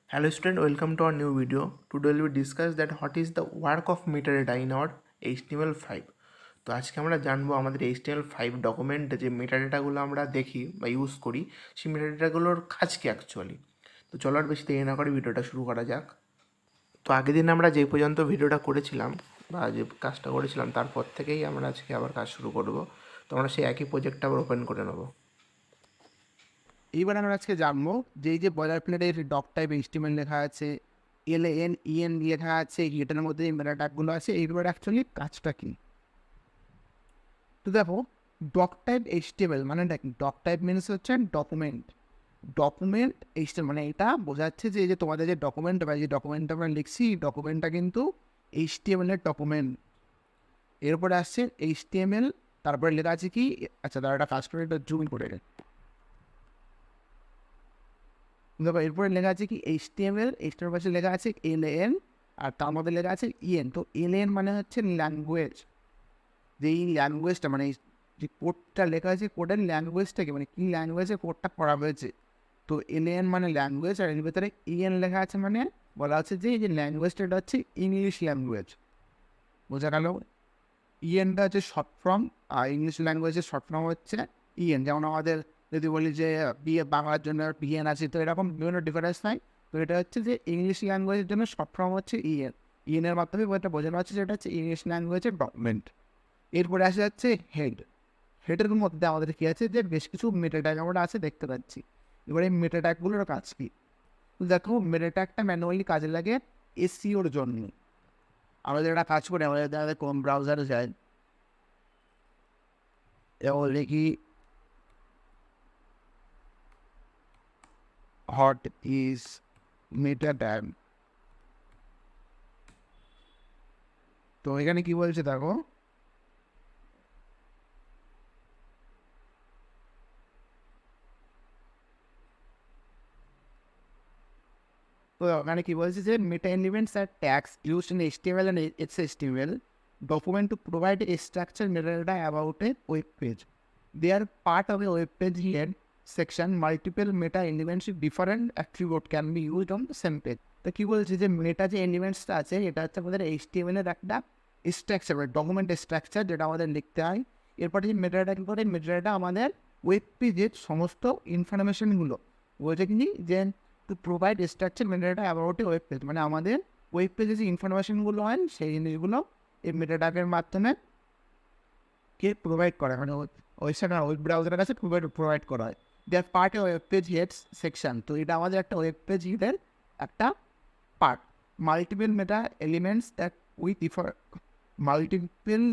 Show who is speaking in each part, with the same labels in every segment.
Speaker 1: Hello student, welcome to our new video. Today we will discuss that what is the work of metadata in our HTML5. তো আজকে আমরা জানবো আমাদের HTML5 ডকুমেন্টে যে মেটাডাটাগুলো আমরা দেখি বা ইউজ করি সেই মেটাডাটাগুলোর কাজ কি অ্যাকচুয়ালি। তো চলো আর বেশি দেরি না করে ভিডিওটা শুরু করা যাক। তো আগের দিন আমরা যে পর্যন্ত ভিডিওটা করেছিলাম বা যে কাজটা করেছিলাম তারপর থেকেই আমরা আজকে আবার কাজ শুরু করব। তো আমরা সেই একই প্রজেক্টটা আবার ওপেন করে নেব।
Speaker 2: এইবার আমরা আজকে জানবো যে এই যে বয়লার প্লেটের ডক টাইপ HTML লেখা আছে, LAN লেখা আছে, এটার মধ্যে এই মেটা ট্যাগগুলো আছে, এইগুলোর অ্যাকচুয়ালি কাজটা কি। তো দেখো, ডক টাইপ HTML মানে ডক টাইপ মিনস হচ্ছে ডকুমেন্ট HTML, মানে এটা বোঝাচ্ছে যে এই যে তোমাদের যে ডকুমেন্ট বা যে ডকুমেন্টটা আমরা লিখছি, ডকুমেন্টটা কিন্তু HTML এর ডকুমেন্ট। এরপরে আসছে HTML, তারপরে লেখা আছে কি, আচ্ছা তার একটা কাজ করে এটা জুম করে দেখো, এরপরে লেখা আছে কি HTML পাশে লেখা আছে LAN, আর তার মধ্যে লেখা আছে EN। তো LAN মানে হচ্ছে ল্যাঙ্গুয়েজ, যে এই ল্যাঙ্গুয়েজটা মানে যে কোডটা লেখা আছে কোডের ল্যাঙ্গুয়েজটাকে, মানে কী ল্যাঙ্গুয়েজে কোডটা করা হয়েছে। তো LAN মানে ল্যাঙ্গুয়েজ, আর এর ভেতরে EN লেখা আছে, মানে বলা হচ্ছে যে এই যে ল্যাঙ্গুয়েজটা এটা হচ্ছে ইংলিশ ল্যাঙ্গুয়েজ। বোঝা গেল? ENটা হচ্ছে শর্ট ফর্ম, আর ইংলিশ ল্যাঙ্গুয়েজের শর্ট ফর্ম হচ্ছে EN। যেমন আমাদের যদি বলি যে বাংলার জন্য BN আছে, তো এরকম বিভিন্ন ডিফারেন্স নাই। তো এটা হচ্ছে যে ইংলিশ ল্যাঙ্গুয়েজের জন্য শর্ট ফর্ম হচ্ছে EN এর মাধ্যমে এটা বোঝানো হচ্ছে যে এটা হচ্ছে ইংলিশ ল্যাঙ্গুয়েজের ডকুমেন্ট। এরপরে আসে যাচ্ছে হেডের মধ্যে আমাদের কী আছে, যে বেশ কিছু মেটা ট্যাগ আমরা আছে দেখতে পাচ্ছি। এবারে মেটা ট্যাগগুলোর কাজ কী, তো দেখো মেটা ট্যাগটা ম্যানুয়ালি কাজে লাগে SEOর জন্য। আমাদের একটা কাজ করে আমাদের কোন ব্রাউজারে যায়, এবং লিখি হোয়াট ইজ মেটা ট্যাগ। তো এখানে কি বলছে দেখো, তো এখানে কি বলছে যে মেটা এলিমেন্টস আর tags used in HTML and XHTML document to provide a structured metadata about a web page. They are part of a web page head section. Multiple meta elements with different attribute can be used on the same page. তো কি বলছে যে মেটা যে এলিমেন্টসটা আছে এটা হচ্ছে আমাদের HTML এর একটা স্ট্রাকচার, ডকুমেন্ট স্ট্রাকচার, যেটা আমাদের লিখতে হয়। এরপরে যে মেটাডাটা কি করে, মেটাডাটা আমাদের ওয়েব পেজের সমস্ত ইনফরমেশনগুলো বলছে কি যে to provide structure metadata about a web page, মানে আমাদের ওয়েব পেজে যে ইনফরমেশনগুলো হয় সেই জিনিসগুলো এই মেটাডাটার মাধ্যমে কে প্রোভাইড করা হয়, মানে ওয়েবসাইট আর ওয়েব ব্রাউজারের কাছে প্রোভাইড করা হয়। They are part a web page heads section. তো এটা আমাদের একটা ওয়েব পেজ হেডের একটা part. Multiple meta elements that with multiple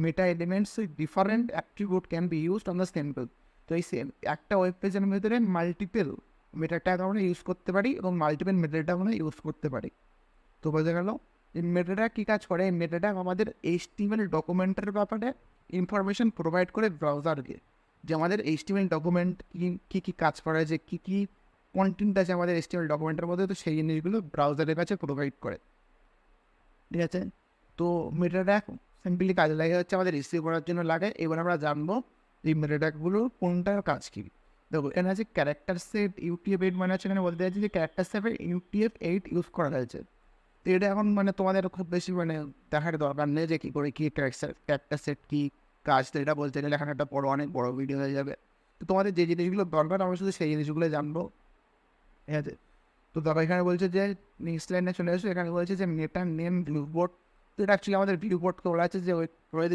Speaker 2: meta elements with different attribute can be used on the same page. তো এই সেম একটা ওয়েব পেজের ভিতরে মাল্টিপল মেটা ট্যাগ আমরা ইউজ করতে পারি এবং মাল্টিপল মেটা ট্যাগ আমরা ইউজ করতে পারি। তো বোঝা গেল এই মেটা ট্যাগ কী কাজ করে। এই মেটা ট্যাগ আমাদের HTML ডকুমেন্টের ব্যাপারে ইনফরমেশন প্রোভাইড করে ব্রাউজারকে, যে আমাদের HTML ডকুমেন্ট কী কী কাজ করে, যে কী কী কন্টেন্ট আছে আমাদের HTML ডকুমেন্টের মধ্যে, তো সেই জিনিসগুলো ব্রাউজারের কাছে প্রোভাইড করে। ঠিক আছে, তো মেটা ট্যাগ সিম্পলি কাজে লাগে হচ্ছে আমাদের রিসিভ করার জন্য লাগে। এবার আমরা জানবো এই মেটা ট্যাগগুলোর কোনটার কাজ কী। দেখো এখানে আছে ক্যারেক্টার সেট UTF-8, মানে হচ্ছে এখানে বলতে চাইছি যে ক্যারেক্টার সেটের UTF-8 ইউজ করা হয়েছে। তো এটা এখন মানে তোমাদের খুব বেশি মানে দেখার দরকার নেই যে কী করে কী ক্যারেক্টার সেট কী কাজ। তো এটা বলতে গেলে এখানে একটা অনেক বড় ভিডিও হয়ে যাবে। তো তোমাদের যে জিনিসগুলো দরকার আমরা শুধু সেই জিনিসগুলো জানবো। ঠিক আছে, তো দেখো এখানে বলছে যে নেক্সট লাইনে চলে আসছে, এখানে বলছে যে মেটা নেম ভিউবোর্ড। তো এটা অ্যাকচুয়ালি আমাদের ভিউবোর্ডকে বলা আছে, যে ওই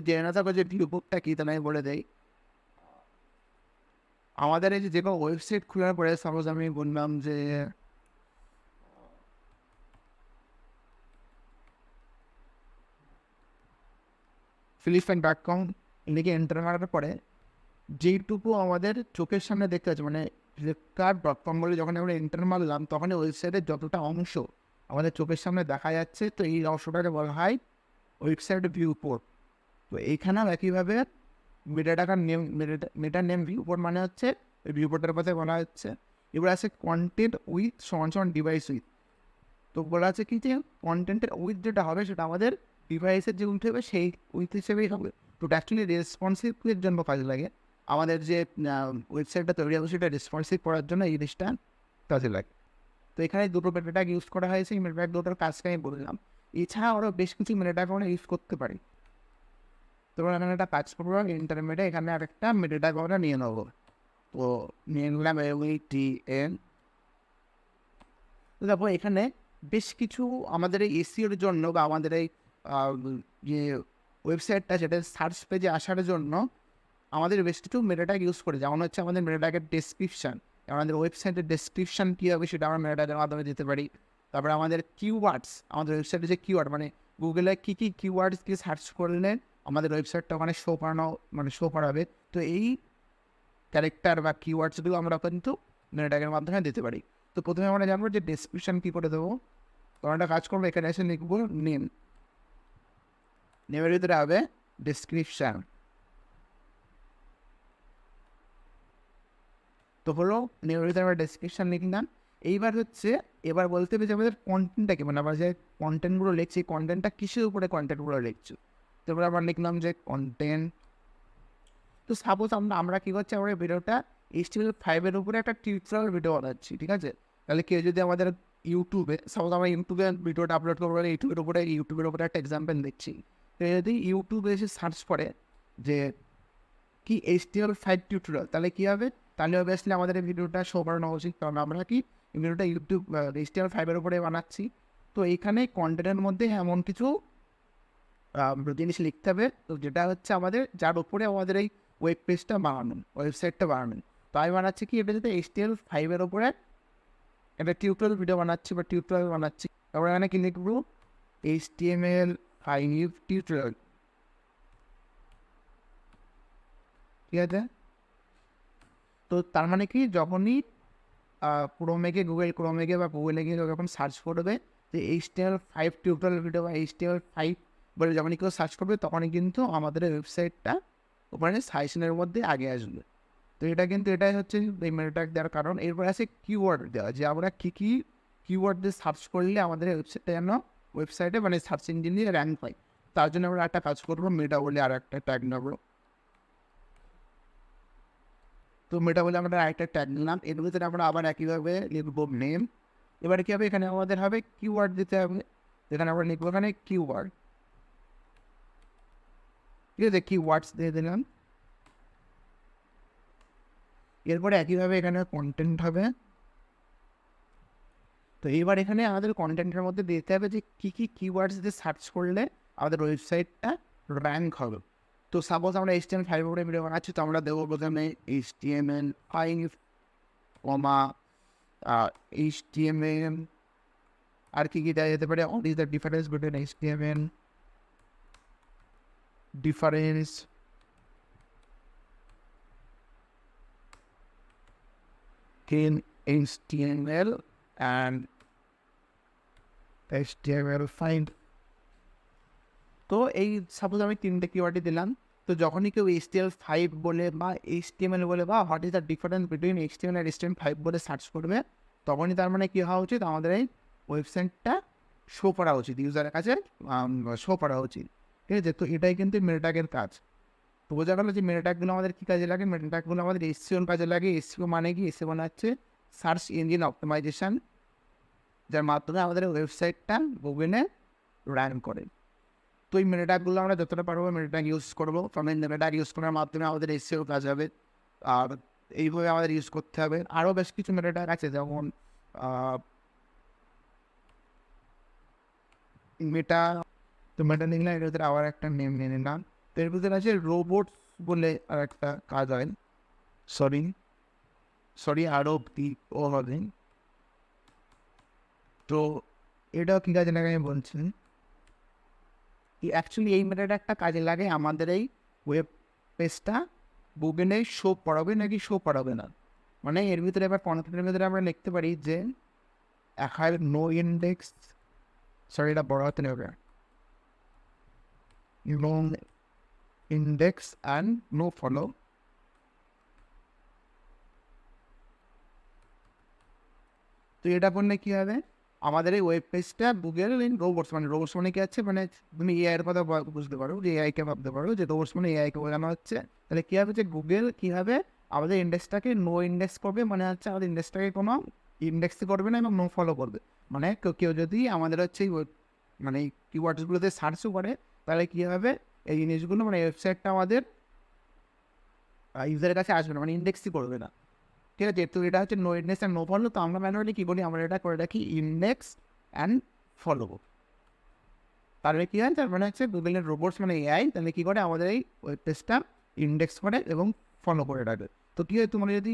Speaker 2: জেনে না থাকো যে ভিউবোর্ডটা কী, তাহলে আমি বলে দেই। আমাদের এই যে কোনো ওয়েবসাইট খোলার পরে সাপোজ আমি বললাম যে philippine.com লিখে এন্টার মারার পরে যেইটুকু আমাদের চোখের সামনে দেখতে পাচ্ছি, মানে flipkart.com বলে যখন আমরা এন্টার মারলাম তখন ওয়েবসাইটের যতটা অংশ আমাদের চোখের সামনে দেখা যাচ্ছে, তো এই অংশটাকে বলা হয় ওয়েবসাইট ভিউপোর্ট। তো এইখানেও একইভাবে মেটা নেম ভিউপোর্ট মানে হচ্ছে ওই ভিউপোর্টের কথা বলা হচ্ছে। এবার আছে কন্টেন্ট উইথ সমান ডিভাইস উইথ। তো বলা আছে কি যে কন্টেন্টের উইথ যেটা হবে সেটা আমাদের ডিভাইসের যে উইথ হবে সেই উইথ হিসেবেই হবে। তো অ্যাকচুয়ালি রেসপন্সিভের জন্য কাজে লাগে, আমাদের যে ওয়েবসাইটটা তৈরি হবে সেটা রেসপন্সিভ করার জন্য এই জিনিসটা কাজে লাগে। তো এখানে দুটো মেটা ট্যাগ ইউজ করা হয়েছে, এই মেটা ট্যাগ দুটোর কাজকে আমি বললাম। এছাড়া আরও বেশ কিছু মেটা ট্যাগ আমরা ইউজ করতে পারি। তোমরা এখানে একটা কাজ করবো, ইন্টারমিডিয়েট এখানে আরেকটা মেটা ট্যাগ আমরা নিয়ে নেবো। তো নিয়ে নিলাম MITN। তো দেখো এখানে বেশ কিছু আমাদের এই এসইওর জন্য বা আমাদের এই যে ওয়েবসাইটটা সেটা সার্চ পেজে আসার জন্য আমাদের বেশ কিছু মেটা ট্যাগ ইউজ করে, যেমন হচ্ছে আমাদের মেটা ট্যাগের ডেসক্রিপশান, আমাদের ওয়েবসাইটের ডেসক্রিপশান কী হবে সেটা আমরা মেটা ট্যাগের মাধ্যমে দিতে পারি। তারপরে আমাদের কিওয়ার্ডস, আমাদের ওয়েবসাইটে যে কিওয়ার্ড মানে গুগলে কী কী কিওয়ার্ডস দিয়ে সার্চ করলে আমাদের ওয়েবসাইটটা ওখানে শো করাবে, তো এই ক্যারেক্টার বা কিওয়ার্ডসগুলো আমরা কিন্তু মেটা ট্যাগের মাধ্যমে দিতে পারি। তো প্রথমে আমরা জানবো যে ডেসক্রিপশান কী করে দেবো। তো আমরা একটা কাজ করবো, এখানে এসে লিখবো নেমের ভিতরে হবে ডেসক্রিপশান। তো হলো নেমের ভিতরে আমরা ডেসক্রিপশান লিখলাম। এবার বলতে হবে যে আমাদের কন্টেন্টটা কি, মানে আমরা যে কন্টেন্টগুলো লিখছি কন্টেন্টটা কিসের উপরে কন্টেন্টগুলো লিখছি। তারপরে আমরা লিখলাম যে কন্টেন্ট। তো সাপোজ আমরা কী করছি, আমরা ভিডিওটা HTML5 উপরে একটা টিউটোরিয়াল ভিডিও বানাচ্ছি, ঠিক আছে। তাহলে কেউ যদি আমাদের সাপোজ আমরা ইউটিউবে ভিডিওটা আপলোড করবো, ইউটিউবের উপরে একটা এক্সাম্পল দিচ্ছি। তো যদি ইউটিউবে এসে সার্চ করে যে কি HTML5 টিউটোরিয়াল, তাহলে কী হবে, তাহলে অবভিয়াসলি আমাদের এই ভিডিওটা শো করানো উচিত, কারণ আমরা কি ভিডিওটা HTML5 উপরে বানাচ্ছি। তো এইখানে কন্টেন্টের মধ্যে এমন কিছু জিনিস লিখতে হবে, তো যেটা হচ্ছে আমাদের যার উপরে আমাদের এই ওয়েব পেজটা বানানো, ওয়েবসাইটটা বানানো। তো আমি বানাচ্ছি কি, এটা যাতে HTML5 উপরে একটা টিউটোরিয়াল ভিডিও বানাচ্ছি বা টিউটোরিয়াল বানাচ্ছি। তারপরে এখানে কি লিখবো, HTML5 টিউটোরিয়াল, ঠিক আছে। তো তার মানে কি, যখনই গুগল ক্রোমে বা গুগলে গিয়ে যখন সার্চ করবে যে HTML5 টিউটোরিয়াল ভিডিও বা HTML5 বলে যখনই কেউ সার্চ করবে, তখনই কিন্তু আমাদের ওয়েবসাইটটা ওখানে সাজেশনের মধ্যে আগে আসবে। তো এটাই হচ্ছে এই মেটা ট্যাগ দেওয়ার কারণ। এরপর আছে কিওয়ার্ড দেওয়া, যে আমরা কী কী কিওয়ার্ড দিয়ে সার্চ করলে আমাদের ওয়েবসাইটে মানে সার্চ ইঞ্জিন দিয়ে র্যাঙ্ক পাই। তার জন্য আমরা একটা কাজ করবো, মেটা বলে আর একটা ট্যাগ নেবো। তো মেটা বলে আমরা আরেকটা ট্যাগ নিলাম, এর ভিতরে আমরা আবার একইভাবে লিখবো নেম। এবারে কী হবে, এখানে আমাদের হবে কিওয়ার্ড দিতে হবে, যেখানে আমরা লিখবো এখানে কিওয়ার্ড, ঠিক আছে, কিওয়ার্ডস দিয়ে দিলাম। এরপরে একইভাবে এখানে কন্টেন্ট হবে। তো এইবার এখানে আমাদের কন্টেন্টের মধ্যে দিতে হবে যে কী কী কিওয়ার্ডস দিয়ে সার্চ করলে আমাদের ওয়েবসাইটটা র্যাঙ্ক হবে। তো সাপোজ আমরা HTML5 উপরে ভিডিও বানাচ্ছি, তো আমরা দেবো প্রথমে HTML5, HTML, আর কি দেওয়া যেতে পারে, what is the difference between HTML, difference in HTML and HTML5। তো এই সাপোজ আমি 3টে কিওয়ার্ডই দিলাম। তো যখনই কেউ HTML5 বলে বা HTML বলে বা what is the difference between HTML আর HTML5 বলে সার্চ করবে, তখনই তার মানে কী হওয়া উচিত, আমাদের এই ওয়েবসাইটটা শো করা উচিত, ইউজারের কাছে শো করা উচিত, ঠিক আছে। তো এটাই কিন্তু মেটা ট্যাগের কাজ। তো বোঝা গেল যে মেটা ট্যাগগুলো আমাদের কী কাজে লাগে। মেটা ট্যাগগুলো আমাদের SEOর কাজে লাগে। SEO মানে কি, SEO মানে হচ্ছে সার্চ ইঞ্জিন অপটিমাইজেশান, যার মাধ্যমে আমাদের ওয়েবসাইটটা গুগলে র্যাঙ্ক করে। তো এই মেটা ট্যাগগুলো আমরা যতটা পারবো মেটা ট্যাগ ইউজ করবো, কারণ এই মেটা ট্যাগ ইউজ করার মাধ্যমে আমাদের SEO কাজ হবে। আর এইভাবে আমাদের ইউজ করতে হবে। আরও বেশ কিছু মেটা ট্যাগ আছে, যেমন মেটা। তো মেটা নিলাম, এর ভিতরে আবার একটা নেম নিয়ে নিলাম। তো এর ভিতরে আছে রোবটস বলে আর একটা কাজ হয়, সরি আরও ও হবে। তো এটাও কী কাজে লাগে আমি বলছি। অ্যাকচুয়ালি এই মেটাটা একটা কাজে লাগে, আমাদের এই ওয়েব পেজটা গুগলে শো করাবে নাকি শো করাবে না। মানে এর ভিতরে এবার কন্টেন্টের ভিতরে আমরা লিখতে পারি যে নো ইন্ডেক্স, সরি এটা বড় হতে নেবে, no index and no follow. তো এটা করলে কী হবে, আমাদের এই ওয়েব পেজটা গুগল রোবটস মানে কী আছে, মানে তুমি এআইয়ের কথা বুঝতে পারো, যে এআইকে ভাবতে পারো যে রোবটস মানে এআইকে বোঝানো হচ্ছে। তাহলে কী হবে, যে গুগল কী হবে, আমাদের ইন্ডেক্সটাকে নো ইন্ডেক্স করবে, মানে হচ্ছে আমাদের ইন্ডেক্সটাকে কোনো ইন্ডেক্স করবে না এবং নো ফলো করবে। মানে কেউ যদি আমাদের হচ্ছে মানে কিওয়ার্ডসগুলোতে সার্চও করে, তাহলে কী হবে, এই জিনিসগুলো মানে ওয়েবসাইটটা আমাদের ইউজারের কাছে আসবে না, মানে ইন্ডেক্সই করবে না। ঠিক আছে, তো এটা হচ্ছে no index and no follow. তো আমরা ম্যানুয়ালি কী করি, আমরা এটা করে রাখি ইন্ডেক্স অ্যান্ড ফলো। তাহলে কী হয়, তার মানে হচ্ছে গুগলের রোবটস মানে এআই তাহলে কী করে, আমাদের এই ওয়েব পেজটা ইন্ডেক্স করে এবং ফলো করে রাখবে। তো কী হয়, তোমার যদি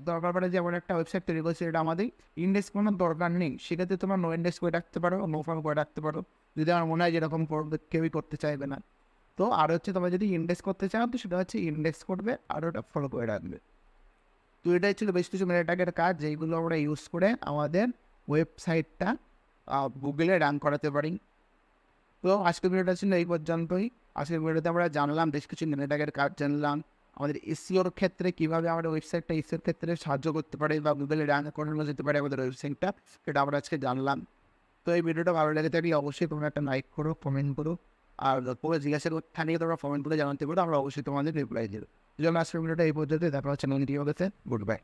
Speaker 2: দরকার পড়ে যে এমন একটা ওয়েবসাইট তৈরি করছে এটা আমাদের ইন্ডেক্স কোনো দরকার নেই, সেক্ষেত্রে তোমার নো ইন্ডেক্স করে রাখতে পারো, নো ফলো করে রাখতে পারো, যদি আমার মনে হয় যেরকম করবে কেউই করতে চাইবে না। তো আর হচ্ছে তোমরা যদি ইন্ডেক্স করতে চাও, তো সেটা হচ্ছে ইন্ডেক্স করবে আর ওটা ফলো করে রাখবে। তো এটাই ছিল বেশ কিছু মেটাট্যাগের কাজ, যেইগুলো আমরা ইউজ করে আমাদের ওয়েবসাইটটা গুগলে রান করাতে পারি। তো আজকের ভিডিওটা ছিল এই পর্যন্তই। আজকের ভিডিওতে আমরা জানলাম বেশ কিছু মেটাট্যাগের কাজ জানলাম, আমাদের এসইওর ক্ষেত্রে কীভাবে আমাদের ওয়েবসাইটটা এসইওর ক্ষেত্রে সাহায্য করতে পারে বা গুগলে রান করানো যেতে পারে আমাদের ওয়েবসাইটটা, সেটা আমরা আজকে জানলাম। তো এই ভিডিওটা ভালো লেগে থাকলে অবশ্যই তোমরা একটা লাইক করো, কমেন্ট করো, আর কোনো জিজ্ঞাসা থাকলে তোমরা কমেন্ট করে জানাতে পারো, আমরা অবশ্যই তোমাদের রিপ্লাই দেবো। এই জন্য আজকের ভিডিওটা এই পর্যন্ত, দেখা হচ্ছে নতুন ভিডিওতে। Good bye.